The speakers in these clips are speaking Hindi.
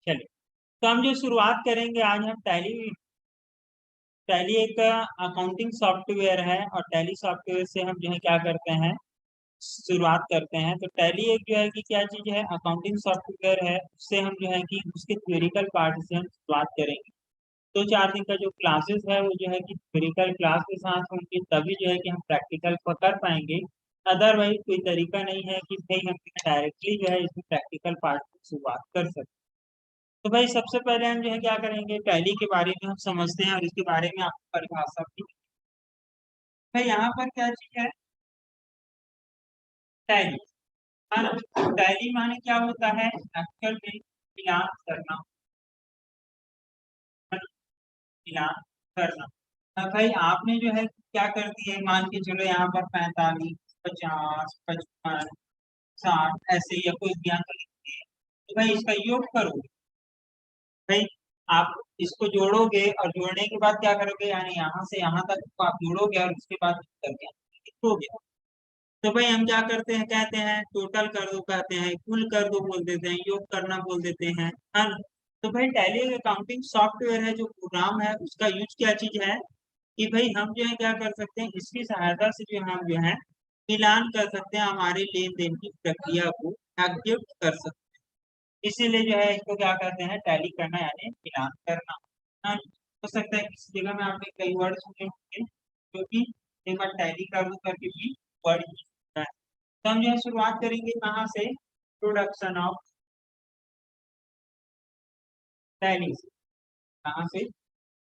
चलिए, तो हम जो शुरुआत करेंगे आज हम टैली एक अकाउंटिंग सॉफ्टवेयर है और टैली सॉफ्टवेयर से हम जो है क्या करते हैं, शुरुआत करते हैं। तो टैली एक जो है कि क्या चीज है, अकाउंटिंग सॉफ्टवेयर है। उससे हम जो है कि उसके थ्योरिकल पार्ट से हम शुरुआत करेंगे। तो 4 दिन का जो क्लासेस है वो जो है कि थ्योरिकल क्लास के साथ होंगे, तभी जो है कि हम प्रैक्टिकल कर पाएंगे। अदरवाइज कोई तरीका नहीं है कि भाई हम डायरेक्टली जो है इसमें प्रैक्टिकल पार्ट की शुरुआत कर सकते। तो भाई सबसे पहले हम जो है क्या करेंगे, टैली के बारे में हम समझते हैं और इसके बारे में आपको परिभाषा भी। भाई यहाँ पर क्या चीज है, टैली। हाँ, टैली माने क्या होता है, एक्चुअल में मिलान करना, मिलान करना। अब भाई आपने जो है क्या कर दिया है, मान के चलो यहाँ पर 45, 50, 55, 60 ऐसे या कोई ज्ञान लिख दिए। तो भाई इसका योग करो। भाई आप इसको जोड़ोगे और जोड़ने के बाद क्या करोगे, यानी यहाँ से यहाँ तक को आप जोड़ोगे और उसके बाद करके लिखोगे। तो भाई हम क्या करते हैं, कहते हैं टोटल कर दो, कहते हैं कुल कर दो बोल देते हैं, योग करना बोल देते हैं, है ना। तो भाई टैली एक अकाउंटिंग सॉफ्टवेयर है, जो प्रोग्राम है उसका यूज क्या चीज है कि भाई हम जो है क्या कर सकते हैं, इसकी सहायता से जो हम जो है मिलान कर सकते हैं, हमारे लेन देन की प्रक्रिया को एग्जीक्यूट कर सकते हैं। इसीलिए जो है इसको क्या कहते हैं, टैली करना यानी मिलान करना। हाँ, हो सकता है किसी जगह में आपने कई वर्ड सुने होंगे, क्योंकि एक बार टैली कर दो करके भी वर्ड यूज होता है। तो हम जो है शुरुआत करेंगे कहाँ से, प्रोडक्शन ऑफ टैली से। कहाँ से,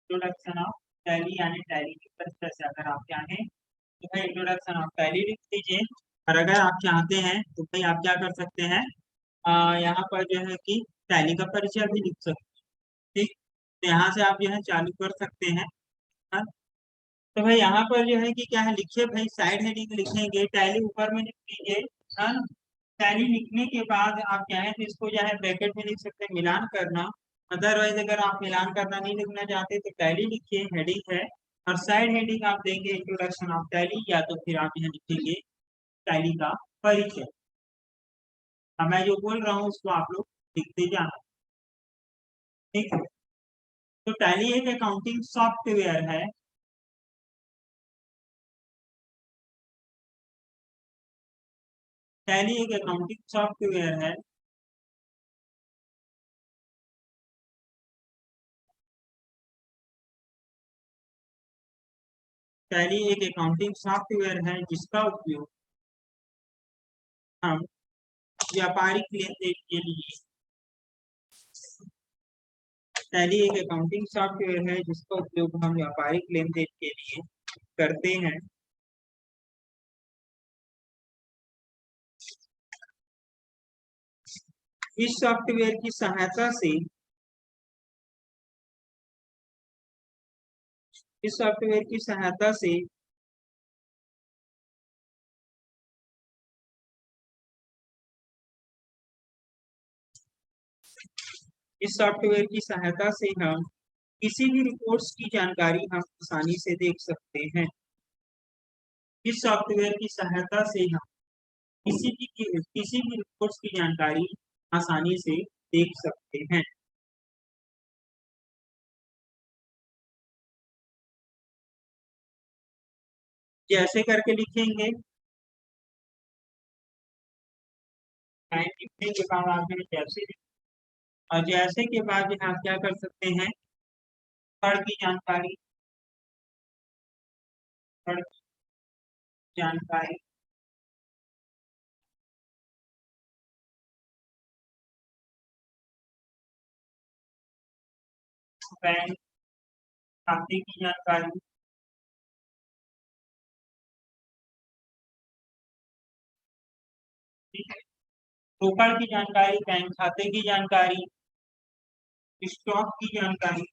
प्रोडक्शन ऑफ टैली यानी टैली की परिचय से अगर आप चाहें तो भाई इंट्रोडक्शन ऑफ टैली लिख दीजिए। और अगर आप चाहते हैं तो भाई आप क्या कर सकते हैं, यहाँ पर जो है कि टैली का परिचय भी लिख सकते हैं। ठीक, तो यहाँ से आप जो है चालू कर सकते हैं। हाँ, तो भाई यहाँ पर जो है कि क्या है, लिखिए भाई, साइड हेडिंग लिखेंगे, टैली ऊपर में लिख लीजिए। हाँ, टैली लिखने के बाद आप चाहें तो इसको जो है ब्रैकेट में लिख सकते हैं, मिलान करना। अदरवाइज अगर आप मिलान करना नहीं लिखना चाहते तो टैली लिखिए, हेडिंग है। और साइड हेडिंग आप देंगे इंट्रोडक्शन ऑफ टैली, या तो फिर आप यहाँ लिखेंगे टैली का परिचय। अब मैं जो बोल रहा हूँ उसको आप लोग लिखते जाना। ठीक है, तो टैली एक अकाउंटिंग सॉफ्टवेयर है। टैली एक अकाउंटिंग सॉफ्टवेयर है टैली एक अकाउंटिंग सॉफ्टवेयर है जिसका उपयोग हम व्यापारिक लेन देन के लिए, टैली एक अकाउंटिंग सॉफ्टवेयर है जिसका उपयोग हम व्यापारिक लेन देन के लिए करते हैं। इस सॉफ्टवेयर की सहायता से, इस सॉफ्टवेयर की सहायता से इस सॉफ्टवेयर की सहायता से हम किसी भी रिपोर्ट्स की जानकारी हम आसानी से देख सकते हैं। इस सॉफ्टवेयर की सहायता से हम किसी भी रिपोर्ट्स की जानकारी आसानी से देख सकते हैं। जैसे करके लिखेंगे, टाइम लिखने के बाद आप जो जैसे, और जैसे के बाद आप क्या कर सकते हैं, फड़ की जानकारी, फड़ की जानकारी, बैंक खाते की जानकारी, ठीक है, टोकन की जानकारी, बैंक खाते की जानकारी, स्टॉक की जानकारी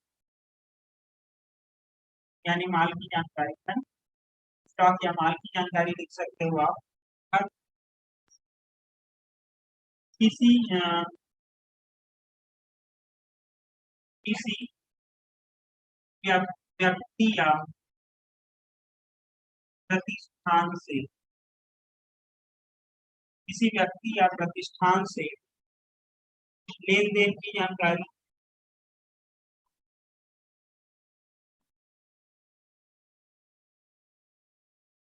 यानी माल की जानकारी है। स्टॉक या माल की जानकारी लिख सकते हो आप। हर किसी किसी व्यक्ति या प्रतिष्ठान से, किसी व्यक्ति या प्रतिष्ठान से लेन देन की जानकारी,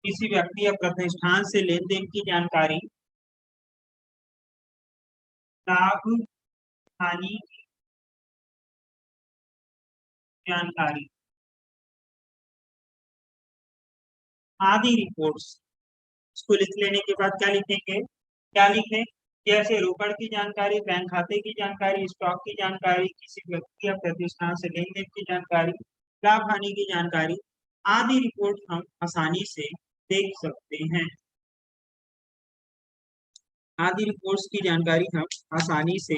किसी व्यक्ति या प्रतिष्ठान से लेन देन की जानकारी, लाभ हानि की जानकारी, आदि रिपोर्ट्स। इसको लिख लेने के बाद क्या लिखेंगे, क्या लिखें, जैसे रोकड़ की जानकारी, बैंक खाते की जानकारी, स्टॉक की जानकारी, किसी व्यक्ति या प्रतिष्ठान से लेन देन की जानकारी, लाभ हानि की जानकारी, आदि रिपोर्ट हम आसानी से देख सकते हैं। आदि रिपोर्ट्स की जानकारी हम आसानी से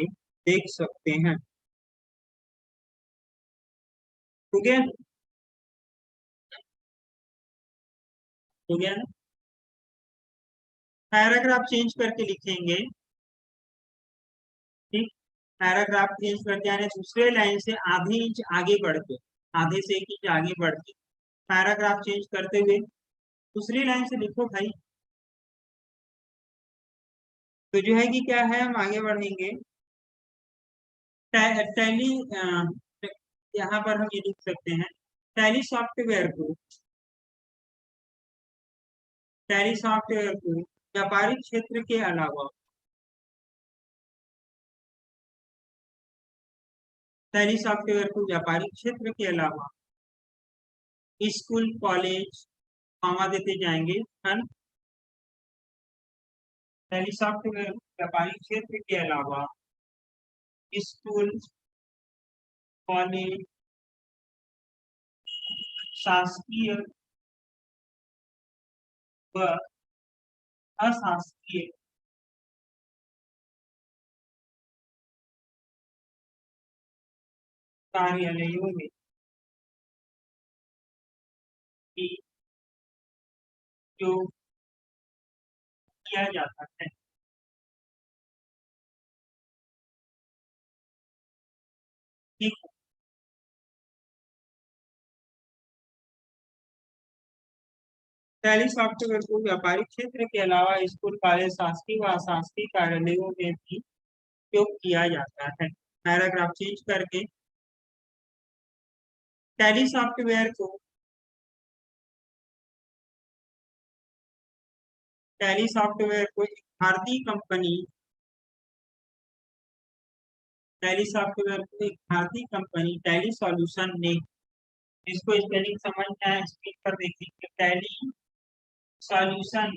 देख सकते हैं। ठीक है, हो गया ना। पैराग्राफ चेंज करके लिखेंगे, ठीक, पैराग्राफ चेंज करके यानी दूसरे लाइन से आधे इंच आगे बढ़ के, आधे से 1 इंच आगे बढ़ के पैराग्राफ चेंज करते हुए दूसरी लाइन से लिखो भाई। तो जो है कि क्या है, हम आगे बढ़ेंगे। टैली, यहाँ पर हम ये लिख सकते हैं, टैली सॉफ्टवेयर को, टैली सॉफ्टवेयर को व्यापारिक क्षेत्र के अलावा, टैली सॉफ्टवेयर को व्यापारिक क्षेत्र के अलावा स्कूल कॉलेज, मामा देते जाएंगे, है ना। टैली सॉफ्टवेयर व्यापारिक क्षेत्र के अलावा स्कूल कॉलेज, शासकीय व अशासकीय कार्यालयों में भी जो किया जाता है। ठीक, टैली सॉफ्टवेयर को व्यापारिक क्षेत्र के अलावा स्कूल कॉलेज शासकीय व अशासकीय कार्यालयों में भी उपयोग किया जाता है। पैराग्राफ चेंज करके टैली सॉफ्टवेयर को, टैली सॉफ्टवेयर को एक भारतीय कंपनी, टैली सॉफ्टवेयर को एक भारतीय कंपनी टैली सॉल्यूशन ने, इसको स्पेलिंग समझना है, स्क्रीन पर देखिए, टैली सॉल्यूशन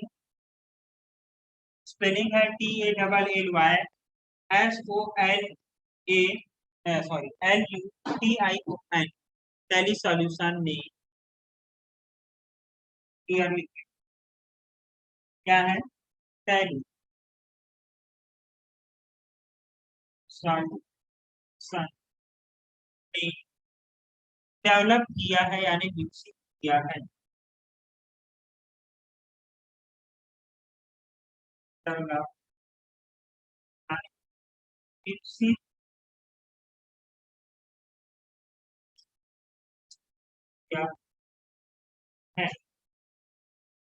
स्पेलिंग है TALLY SOLUTION, टैली सॉल्यूशन ने, क्लियर लिखिए क्या है, टैली सॉल्यूशन ने डेवलप किया है यानी विकसित किया है, डेवलप विकसित किया है।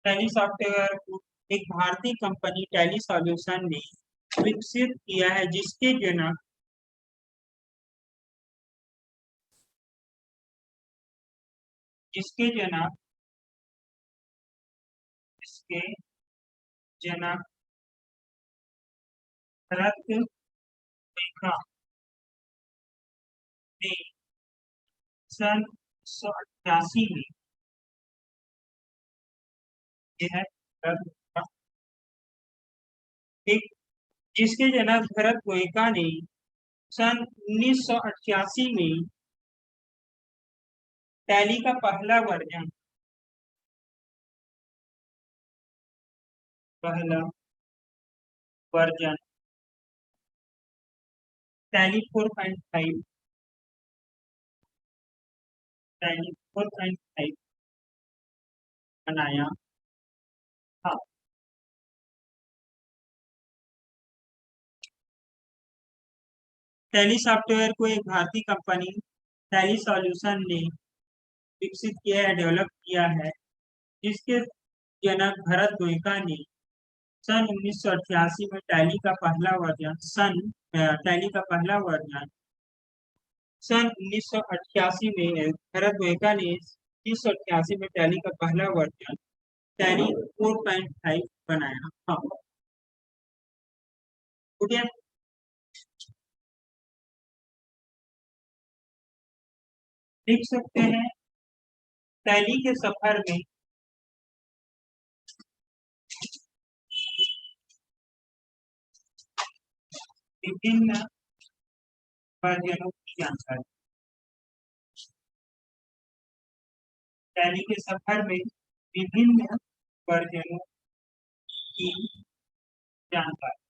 टैली सॉफ्टवेयर को एक भारतीय कंपनी टैली सॉल्यूशन ने विकसित किया है, जिसके जनक इसके जनक भरत रेखा ने सन 1988 में, यह है भरत रेखा, एक, जिसके जनक भरत गोयका ने सन 1988 में टैली का पहला वर्जन टैली 4.5, टैली 4.5 बनाया था। टैली सॉफ्टवेयर को एक भारतीय कंपनी टैली सॉल्यूशन ने विकसित किया है, डेवलप किया है, जिसके जनक भरत गोयका ने सन 1988 में टैली का पहला वर्जन टैली का पहला वर्जन सन 1988 में भरत गोयका ने 1988 में टैली का पहला वर्जन टैली 4.5 बनाया। हाँ, ठीक है। लिख सकते हैं टैली के सफर में विभिन्न वर्जनों की जानकारी। टैली के सफर में विभिन्न वर्जनों की जानकारी।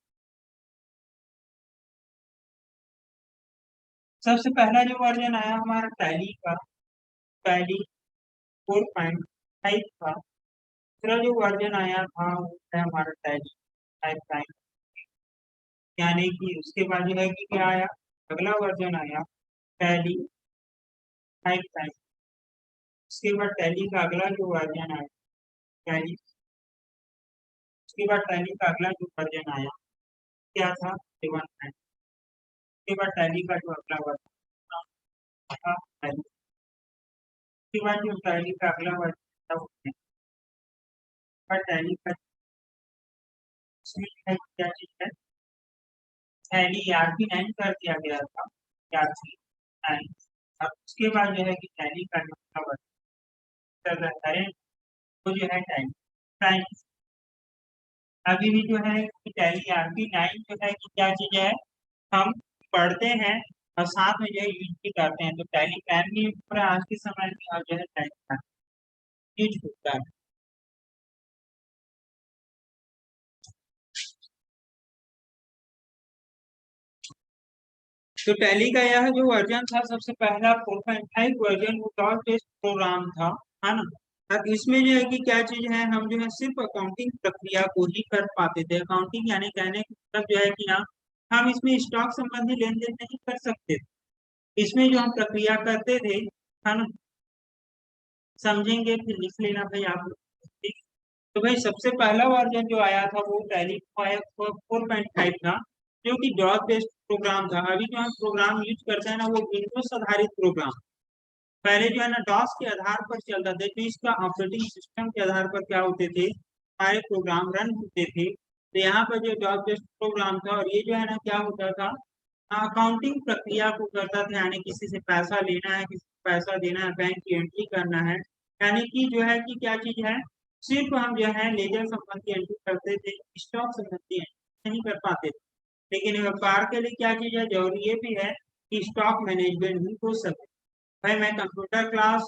सबसे पहला जो वर्जन आया हमारा टैली का, टैली 4.5 था। दूसरा जो वर्जन आया था वो है हमारा टैली 5, यानी कि उसके बाद जो है कि क्या आया, अगला वर्जन आया टैली 5। उसके बाद टैली का अगला जो वर्जन आया टैली, उसके बाद टैली का अगला जो वर्जन आया क्या था 7। उसके बाद टैली का जो अगला वर्जन था टैली, उसके बाद जो टैली का अगला वर्जन था वो टैली का, उसमें क्या चीज है, टैली ERP9 कर दिया गया था, ERP9। अब उसके बाद जो है कि टैली का जो अगला वर्जन है वो जो है टैली 5। अभी भी जो है कि टैली ERP9 जो है कि क्या चीज है, हम पढ़ते हैं और साथ में जो है यूज भी करते हैं। तो टैली 10 भी पूरा आज के समय में और जो है टैली यूज होता है। तो टैली का यह जो वर्जन था सबसे पहला 4.5 वर्जन वो डॉट बेस्ड प्रोग्राम था, है ना। अब इसमें जो है कि क्या चीज है, हम जो है सिर्फ अकाउंटिंग प्रक्रिया को ही कर पाते थे। अकाउंटिंग यानी कहने का मतलब जो है कि हाँ, हम इसमें स्टॉक संबंधी लेन देन नहीं कर सकते। इसमें जो हम प्रक्रिया करते थे, है ना, समझेंगे फिर लिख लेना भाई आप लोग, ठीक। तो भाई सबसे पहला वर्जन जो आया था वो टैली 4.5 था, जो कि डॉट बेस्ड प्रोग्राम था। अभी जो हम प्रोग्राम यूज करते हैं ना वो विंडोज आधारित प्रोग्राम, पहले जो है ना डॉस के आधार पर चलता था। तो इसका ऑपरेटिंग सिस्टम के आधार पर क्या होते थे, सारे प्रोग्राम रन होते थे। तो यहाँ पर जो डॉट बेस्ड प्रोग्राम था, और ये जो है ना क्या होता था, अकाउंटिंग प्रक्रिया को करता था। यानी किसी से पैसा लेना है, किसी को पैसा देना है, बैंक की एंट्री करना है, यानी कि जो है कि क्या चीज है, सिर्फ हम जो है लेजर संबंधी एंट्री करते थे, स्टॉक संबंधी एंट्री नहीं कर पाते थे। लेकिन व्यापार के लिए क्या चीज है, जरूरी ये भी है कि स्टॉक मैनेजमेंट भी हो सके। भाई मैं कंप्यूटर क्लास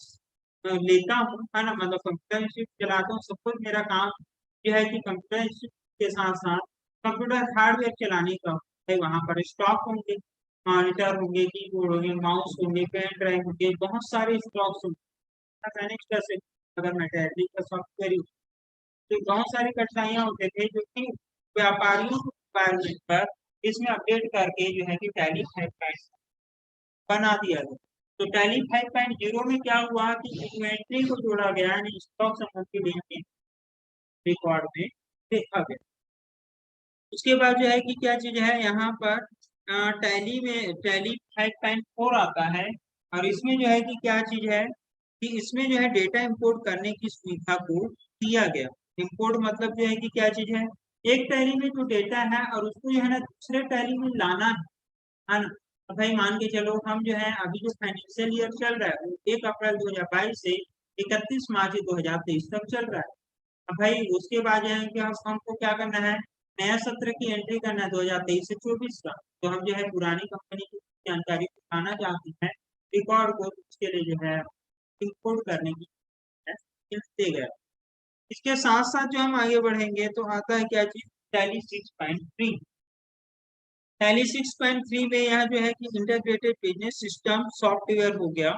लेता हूँ, है ना, मतलब कंप्यूटर इंस्टीट्यूट चलाता हूँ, सब कुछ मेरा काम जो है कि कंप्यूटर इंस्टीट्यूट के साथ साथ कंप्यूटर हार्डवेयर चलाने का है। वहाँ पर स्टॉक होंगे, मॉनिटर होंगे, कीबोर्ड होंगे, माउस होंगे, पेन ड्राइव होंगे, बहुत सारे स्टॉक्स होंगे। मैनेज कैसे, अगर मैं टैली का सॉफ्टवेयर यूज, तो बहुत सारी कठिनाइयाँ होते थे जो कि व्यापारियों को रिक्वायरमेंट पर इसमें अपडेट करके जो है कि टैली 5 बना दिया गया। तो टैली 5.0 में क्या हुआ कि इन्वेंट्री को जोड़ा गया, यानी स्टॉक संबंधी लेनदेन रिकॉर्ड में देखा गया। उसके बाद जो है कि क्या चीज है यहाँ पर, टैली में टैली 5.4 आता है, और इसमें जो है कि क्या चीज है कि इसमें जो है डेटा इंपोर्ट करने की सुविधा को दिया गया। इंपोर्ट मतलब जो है कि क्या चीज है, एक टैली में जो डेटा है और उसको जो है ना दूसरे टैली में लाना है ना। तो भाई मान के चलो हम जो है अभी जो फाइनेंशियल ईयर चल रहा है वो 1 अप्रैल 2022 से 31 मार्च 2023 तक चल रहा है। अब भाई उसके बाद जो है कि हमको क्या करना है, नया सत्र की एंट्री करना है 2023 से 24 का। तो हम जो है पुरानी कंपनी की जानकारी को लाना चाहते हैं रिकॉर्ड को, उसके लिए जो है इंपोर्ट करने की दे गया। इसके साथ साथ जो हम आगे बढ़ेंगे तो आता है क्या चीज, टैली 6.3। टैली 6.3 में यह जो है कि इंटीग्रेटेड बिजनेस सिस्टम सॉफ्टवेयर हो गया।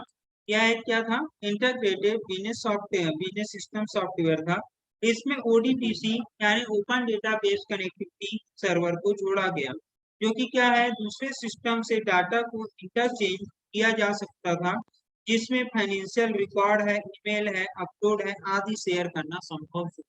यह एक क्या था, integrated business software, business system software था। इसमें ODBC यानी ओपन डेटाबेस कनेक्टिविटी सर्वर को जोड़ा गया, जो कि क्या है, दूसरे सिस्टम से डाटा को इंटरचेंज किया जा सकता था, जिसमें फाइनेंशियल रिकॉर्ड है, ईमेल है, अपलोड है आदि शेयर करना संभव है।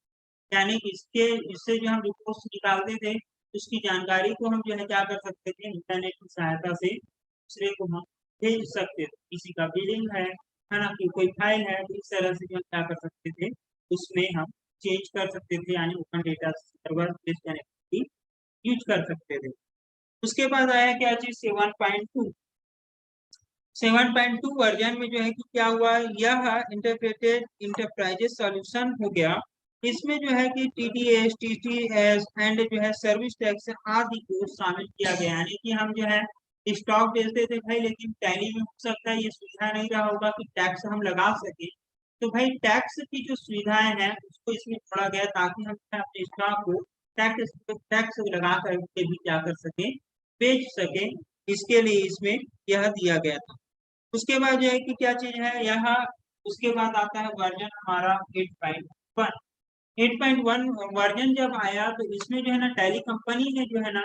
यानी इसके इससे जो हम रिपोर्ट्स निकालते थे उसकी जानकारी को हम जो है क्या कर सकते थे, इंटरनेट की सहायता से दूसरे को हम भेज सकते थे। किसी का बिलिंग है ना, कि कोई फाइल है, तो इस तरह से जो हम क्या कर सकते थे, उसमें हम चेंज कर सकते थे, यानी open data server based connectivity use कर सकते थे। उसके बाद आया क्या चीज, 7.2। 7.2 वर्जन में जो है कि क्या हुआ, यह इंटरप्रेटेड इंटरप्राइजेस सॉल्यूशन हो गया। इसमें जो है कि टीडीएस, टीटीएस एंड जो है सर्विस टैक्स आदि को शामिल किया गया। यानी कि हम जो है स्टॉक बेचते थे भाई, लेकिन टैली में हो सकता है ये सुविधा नहीं रहा होगा कि टैक्स हम लगा सके। तो भाई टैक्स की जो सुविधाएं हैं उसको इसमें जोड़ा गया, ताकि हम अपने स्टॉक को टैक्स टैक्स लगा करके भी क्या कर सके, बेच सके। इसके लिए इसमें यह दिया गया था। उसके बाद जो है कि क्या चीज है यहाँ, उसके बाद आता है वर्जन हमारा 8.1। 8.1 वर्जन जब आया तो इसमें जो है ना टैली कंपनी ने जो है ना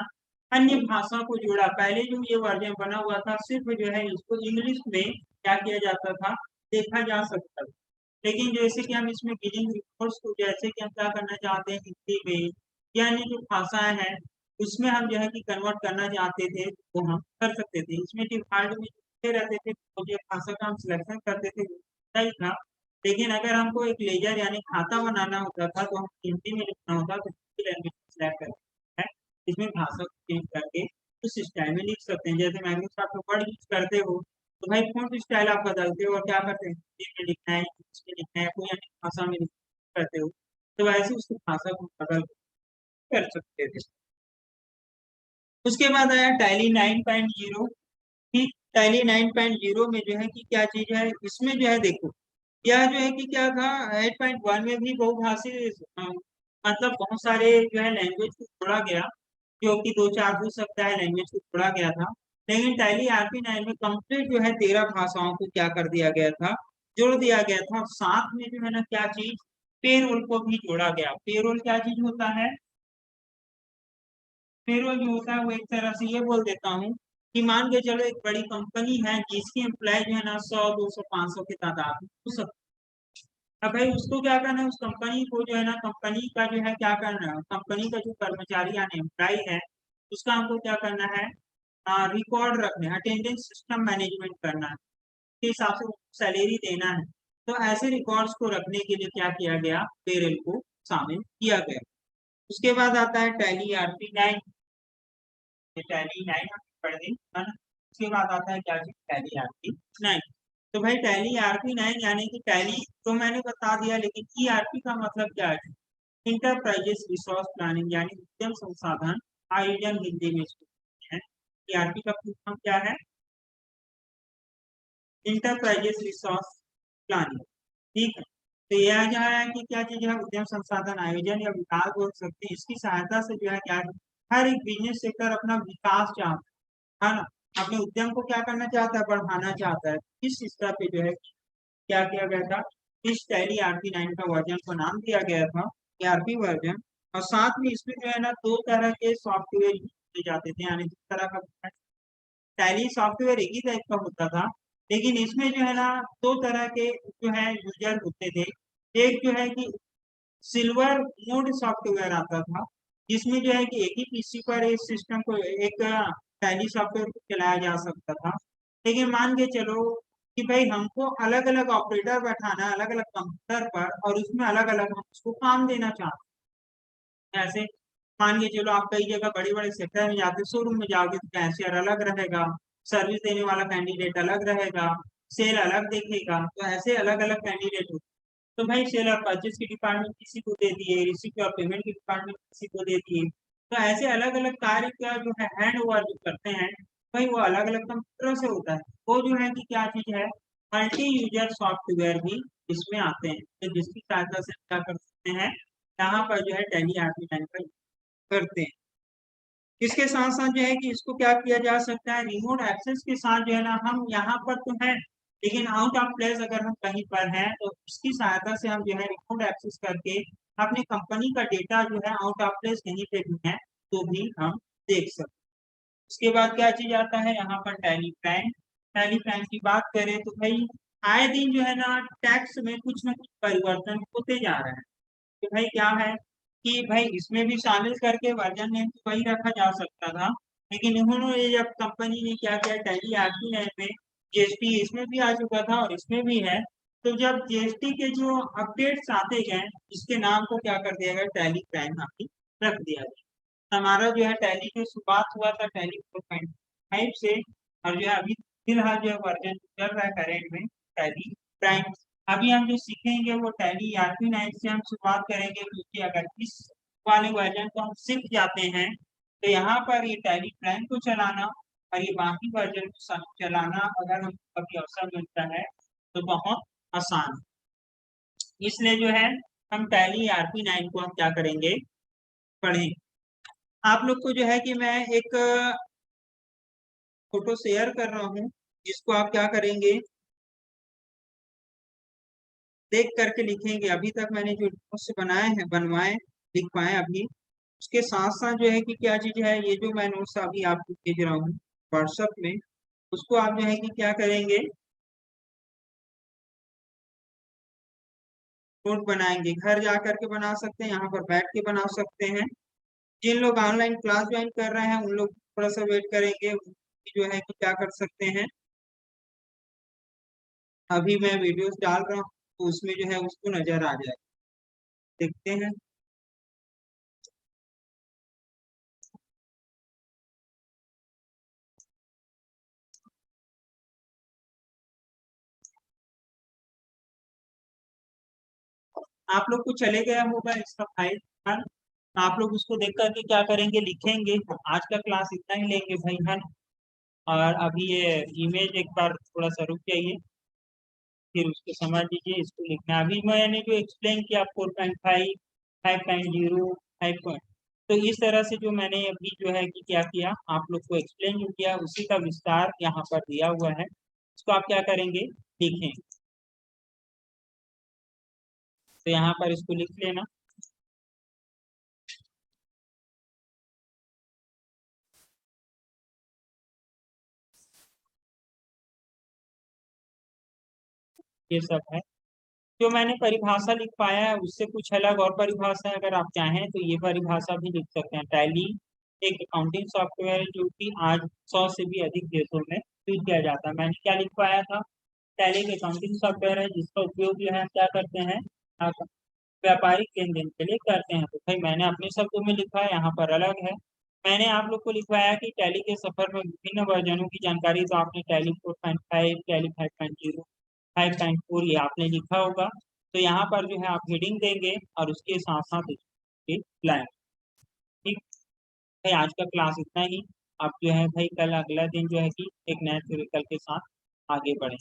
अन्य भाषा को जोड़ा। पहले जो ये वर्जन बना हुआ था सिर्फ जो है इसको इंग्लिश में क्या किया जाता था, देखा जा सकता था। लेकिन जैसे कि हम इसमें बिलिंग रिकॉर्ड्स को जैसे कि हम क्या करना चाहते हैं हिंदी में, यानी जो भाषाएं हैं उसमें हम जो है कि कन्वर्ट करना चाहते थे वो हम कर सकते थे। इसमें डिफॉल्ट में जो रहते थे तो जो भाषा का हम सिलेक्शन करते थे वो सही था। लेकिन अगर हमको एक लेजर यानी खाता बनाना होता था तो हम हिंदी में लिखना होता तो हिंदी लैंग्वेज सिलेक्ट करते हैं। इसमें भाषा को चेंज करके उस स्टाइल में लिख सकते हैं। जैसे माइक्रोसॉफ्ट वर्ड यूज करते हो तो भाई फॉन्ट स्टाइल आप बदलते हो और क्या करते हैं, हिंदी में लिखना है, इंग्लिश में लिखना है, कोई अन्य भाषा में करते हो, तो वैसे उसकी भाषा को बदल कर सकते थे। उसके बाद आया टैली 9.0। ठीक, टैली 9.0 में जो है कि क्या चीज है, इसमें जो है देखो यह जो है कि क्या था, 8.1 में भी बहुभाषी मतलब बहुत सारे जो है लैंग्वेज को जोड़ा गया, जो कि दो चार हो सकता है लैंग्वेज को जोड़ा गया था। लेकिन टैली RP9 में कंप्लीट जो है 13 भाषाओं को क्या कर दिया गया था, जोड़ दिया गया था। और साथ में जो है ना क्या चीज, पेरोल को भी जोड़ा गया। पेरोल क्या चीज होता है, पेरोल जो होता है वो एक तरह से ये बोल देता हूँ कि मान के चलो एक बड़ी कंपनी है जिसकी एम्प्लॉय जो है ना 100 200 500 की तादाद में हो सकती है। अब भाई उसको क्या करना है, उस कंपनी को जो है ना कंपनी का जो है क्या करना है, कंपनी का जो कर्मचारी यानी एम्प्लॉय है उसका हमको क्या करना है, रिकॉर्ड रखना है, अटेंडेंस सिस्टम मैनेजमेंट करना है, के हिसाब से सैलरी देना है। तो ऐसे रिकॉर्ड्स को रखने के लिए क्या किया गया, पेरोल को शामिल किया गया। उसके बाद आता है टैली RP9। ये टैली 9 पढ़ दी है ना। उसके बाद आता है क्या चीज, टैली RP9। तो भाई टैली RP9 यानी कि टैली तो मैंने बता दिया, लेकिन ERP का मतलब क्या है, इंटरप्राइजेस रिसोर्स प्लानिंग यानी उद्यम संसाधन आयोजन हिंदी में इसको कहते हैं। ERP का फुल फॉर्म क्या है, इंटरप्राइजेस रिसोर्स प्लानिंग। ठीक है, तो यह जो है कि क्या चीज है, उद्यम संसाधन आयोजन या विकास बोल सकते हैं। इसकी सहायता से जो है क्या है, हर एक बिजनेस सेक्टर अपना विकास चाहता है ना, अपने उद्यम को क्या करना चाहता है, बढ़ाना चाहता है। इस स्तर पे जो है क्या किया गया था, इस टैली RP9 का वर्जन को नाम दिया गया था ERP वर्जन। और साथ में इसमें जो है ना दो तरह के सॉफ्टवेयर यूज किए जाते थे, यानी दो तरह का टैली सॉफ्टवेयर एक ही टाइप का होता था, लेकिन इसमें जो है ना दो तरह के जो है यूजर होते थे। एक जो है कि सिल्वर मोड सॉफ्टवेयर आता था, जिसमें जो है कि एक ही पीसी पर इस सिस्टम को एक टैली सॉफ्टवेयर को चलाया जा सकता था। लेकिन मान के चलो कि भाई हमको अलग अलग ऑपरेटर बैठाना है अलग अलग कंप्यूटर पर, और उसमें अलग अलग हम उसको काम देना चाहते हैं। ऐसे मान के चलो आप कई जगह बड़े बड़े सेक्टर में जाते, शोरूम में जाओगे तो कैशियर अलग रहेगा, सर्विस देने वाला कैंडिडेट अलग रहेगा, सेल अलग देखेगा, तो ऐसे अलग अलग कैंडिडेट होते। तो भाई सेल और परचेज की डिपार्टमेंट किसी को दे दिए, रिसीव और पेमेंट की डिपार्टमेंट किसी को दे दिए। तो ऐसे अलग अलग कार्य का जो है हैंड ओवर जो करते हैं, भाई वो अलग अलग कंप्यूटर से होता है। वो जो है कि क्या चीज है, मल्टी यूजर सॉफ्टवेयर भी इसमें आते हैं, तो जिसकी सहायता से क्या कर सकते हैं, यहाँ पर जो है टैली RP9 का करते हैं। इसके साथ साथ जो है कि इसको क्या किया जा सकता है, रिमोट एक्सेस के साथ जो है ना हम यहाँ पर तो है, लेकिन आउट ऑफ प्लेस अगर हम कहीं पर हैं तो उसकी सहायता से हम जो है रिमोट एक्सेस करके अपने कंपनी का डेटा जो है आउट ऑफ प्लेस कहीं पे भी है तो भी हम देख सकते हैं। उसके बाद क्या चीज आता है यहाँ पर, टैली पैन। टैली पैन की बात करें तो भाई आए दिन जो है ना टैक्स में कुछ ना कुछ परिवर्तन होते जा रहे हैं। तो भाई क्या है, कि भाई इसमें भी शामिल करके वर्जन नेम तो वही रखा जा सकता था, लेकिन इन्होंने जब कंपनी ने क्या किया, टैली RP9 में जीएसटी इसमें भी आ चुका था और इसमें भी है, तो जब जीएसटी के जो अपडेट्स आते गए, इसके नाम को क्या कर दिया गया, टैली प्राइम नाम रख दिया गया। हमारा जो है टैली की शुरुआत हुआ था टैली 4.5 से, और जो है अभी फिलहाल जो वर्जन चल रहा है करेंट में टैली प्राइम। अभी हम जो सीखेंगे वो टैली RP9 से हम शुरुआत करेंगे, क्योंकि अगर इस वाले वर्जन को हम सीख जाते हैं तो यहाँ पर ये टैली प्राइम को चलाना और ये बाकी वर्जन को चलाना अगर हमको कभी अवसर मिलता है तो बहुत आसान है। इसलिए जो है हम टैली RP9 को हम क्या करेंगे, पढ़ें। आप लोग को जो है कि मैं एक फोटो शेयर कर रहा हूँ, जिसको आप क्या करेंगे, देख करके लिखेंगे। अभी तक मैंने जो नोट्स बनाए हैं, बनवाए, लिख पाए अभी, उसके साथ साथ जो है कि क्या चीज है, ये जो मैं नोट्स अभी आपको भेज रहा हूँ व्हाट्सएप में, उसको आप जो है कि क्या करेंगे, नोट बनाएंगे। घर जा करके बना सकते हैं, यहाँ पर बैठ के बना सकते हैं। जिन लोग ऑनलाइन क्लास ज्वाइन कर रहे हैं उन लोग थोड़ा सा वेट करेंगे, जो है कि क्या कर सकते हैं, अभी मैं वीडियोस डाल रहा हूँ तो उसमें जो है उसको नजर आ जाए, देखते हैं। आप लोग को चले गया होगा इसका फाइल, है ना? आप लोग उसको देख करके क्या करेंगे, लिखेंगे। आज का क्लास इतना ही लेंगे भाई, है ना? और अभी ये इमेज एक बार थोड़ा सा रुक जाइए, फिर उसको समझ लीजिए, इसको लिखना। अभी मैंने जो एक्सप्लेन किया 4.5, 5.0, 5 तो इस तरह से जो मैंने अभी जो है कि क्या किया, आप लोग को एक्सप्लेन जो किया उसी का विस्तार यहाँ पर दिया हुआ है। इसको आप क्या करेंगे, लिखें। तो यहाँ पर इसको लिख लेना। ये सब है जो मैंने परिभाषा लिख पाया है, उससे कुछ अलग और परिभाषा है, अगर आप चाहें तो ये परिभाषा भी लिख सकते हैं। टैली एक अकाउंटिंग सॉफ्टवेयर है जो कि आज 100 से भी अधिक देशों में यूज किया जाता है। मैंने क्या लिख पाया था, टैली एक अकाउंटिंग सॉफ्टवेयर है जिसका उपयोग जो है हम क्या करते हैं, आप व्यापारिक लेन देन के लिए करते हैं। तो भाई मैंने अपने शब्दों में लिखा है, यहाँ पर अलग है। मैंने आप लोग को लिखवाया कि टैली के सफर में विभिन्न वर्जनों की जानकारी, तो आपने टैली 4.5, टैली 5.0, 5.4 ये आपने लिखा होगा। तो यहाँ पर जो है आप हेडिंग देंगे और उसके साथ साथ लाइन। ठीक भाई, आज का क्लास इतना ही। अब जो है भाई कल अगला दिन जो है कि एक नए तरीके के साथ आगे बढ़ें।